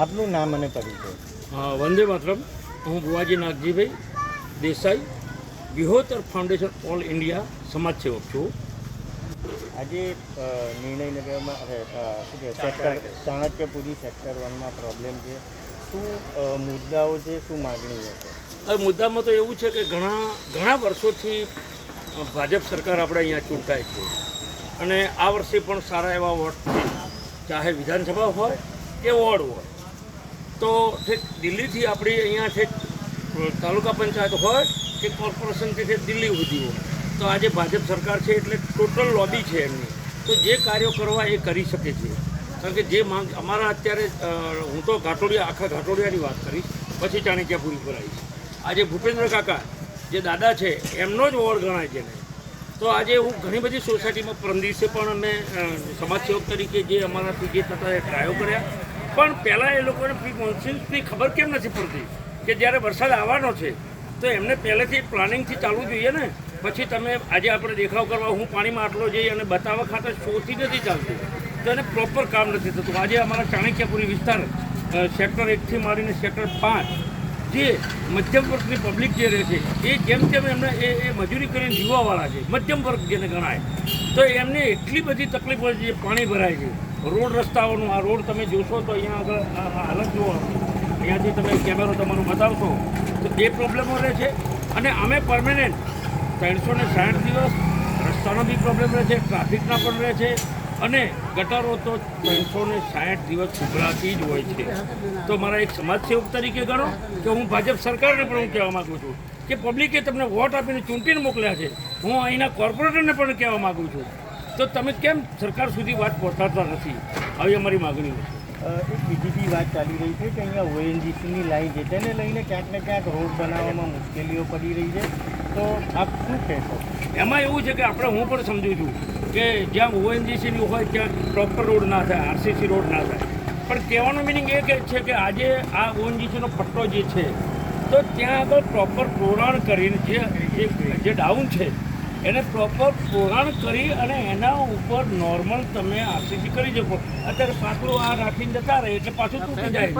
આપનું નામ અને પરિચય? વંદે માતરમ. હું ભુવાજી Nagjibhai Desai, Vihotar foundation all India સમાજ સેવક છું. આજે નિર્ણયનગરમાં શું કહે સેક્ટર ચાણક્યપુરી સેક્ટર 1માં પ્રોબ્લેમ છે. શું મુદ્દાઓ છે, શું માગણીઓ છે? હવે મુદ્દામાં તો એવું છે કે ઘણા વર્ષોથી ભાજપ સરકાર આપણે અહીંયા ચૂંટાય છે અને આ વર્ષે પણ સારા એવા વોટથી, ચાહે વિધાનસભા હોય કે વોર્ડ હોય, તો ઠેક દિલ્હીથી આપણી અહીંયા ઠેક તાલુકા પંચાયત હોય કે કોર્પોરેશનથી ઠેક દિલ્હી સુધી હોય, તો આજે ભાજપ સરકાર છે એટલે ટોટલ લોબી છે એમની. તો જે કાર્યો કરવા એ કરી શકે છે. કારણ કે જે માંગ અમારા અત્યારે હું તો આખા ઘાટોડિયાની વાત કરીશ, પછી ચાણક્યપુરી પર આવીશ. આજે ભૂપેન્દ્ર કાકા જે દાદા છે એમનો જ વોર્ડ ગણાય છે ને. તો આજે હું ઘણી બધી સોસાયટીમાં પરમ દિવસે પણ અમે સમાજસેવક તરીકે જે અમારાથી જે થતા એ ટ્રાયો કર્યા. પણ પહેલાં એ લોકોને પ્રી મોન્સૂન્સની ખબર કેમ નથી પડતી કે જ્યારે વરસાદ આવવાનો છે તો એમને પહેલેથી પ્લાનિંગથી ચાલવું જોઈએ ને. પછી તમે આજે આપણે દેખાવ કરવા હું પાણીમાં આટલો જઈ અને બતાવવા ખાતર શોથી નથી ચાલતું, તો એને પ્રોપર કામ નથી થતું. આજે અમારા ચાણક્યપુરી વિસ્તાર સેક્ટર 1થી માંડીને સેક્ટર 5 જે મધ્યમ વર્ગની પબ્લિક જે રહે છે એ જેમ એમને એ મજૂરી કરીને જીવવાવાળા છે, મધ્યમ વર્ગ જેને ગણાય, તો એમને એટલી બધી તકલીફ હોય છે. જે પાણી ભરાય છે, રોડ રસ્તાઓનું, આ રોડ તમે જોશો તો અહીંયા આગળ હાલત જુઓ, અહીંયાથી તમે કેમેરો તમારું બતાવશો તો એ પ્રોબ્લેમો રહે છે. અને અમે પરમેનન્ટ 360 દિવસ રસ્તાનો બી પ્રોબ્લેમ રહે છે, ટ્રાફિકના પણ રહે છે, અને ગટરો તો 360 દિવસ ઉભરાતી જ હોય છે. તો મારા એક સમાજસેવક તરીકે ગણો કે હું ભાજપ સરકારને પણ હું કહેવા માગું છું કે પબ્લિકે તમને વોટ આપીને ચૂંટીને મોકલ્યા છે. હું અહીંના કોર્પોરેટરને પણ કહેવા માગું છું, તો તમે કેમ સરકાર સુધી વાત પહોંચાડતા નથી? આવી અમારી માગણીઓ છે. એક બીજી બી વાત ચાલી રહી છે કે અહીંયા ઓએનજીસીની લાઈન છે, તેને લઈને ક્યાંક ને ક્યાંક રોડ બનાવવામાં મુશ્કેલીઓ પડી રહી છે. તો આપ શું કહેશો? એમાં એવું છે કે હું પણ સમજું છું કે જ્યાં ઓએનજીસીની હોય ત્યાં પ્રોપર રોડ ના થાય, આરસીસી રોડ ના થાય. પણ કહેવાનો મિનિંગ એ છે કે આજે આ ઓએનજીસીનો પટ્ટો જે છે તો ત્યાં આગળ પ્રોપર પ્રોરાણ કરીને જે ડાઉન છે એને પ્રોપર પ્રોરાણ કરી અને એના ઉપર નોર્મલ તમે આરસીસી કરી શકો. અત્યારે પાતળું આ રાખીને જતા રહે એટલે પાછું તૂટી જાય.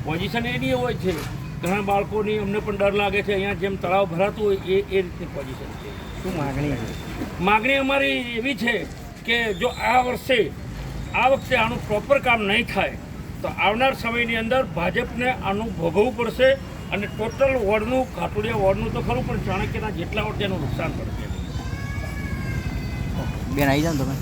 પોઝિશન એની હોય છે. ઘણા બાળકોની અમને પણ ડર લાગે છે. અહીંયા જેમ તળાવ ભરાતું હોય એ રીતની પોઝિશન છે. શું માગણી છે? માગણી અમારી એવી છે કે જો આ વખતે આનું પ્રોપર કામ નહીં થાય તો આવનાર સમયની અંદર ભાજપને આનું ભોગવવું પડશે. અને ટોટલ વોર્ડનું, ઘાટોડિયા વોર્ડનું તો ખરું, પણ ચાણક્યના જેટલા વોર્ડ તેનું નુકસાન પડશે. બેન આવી જાઓ તમે.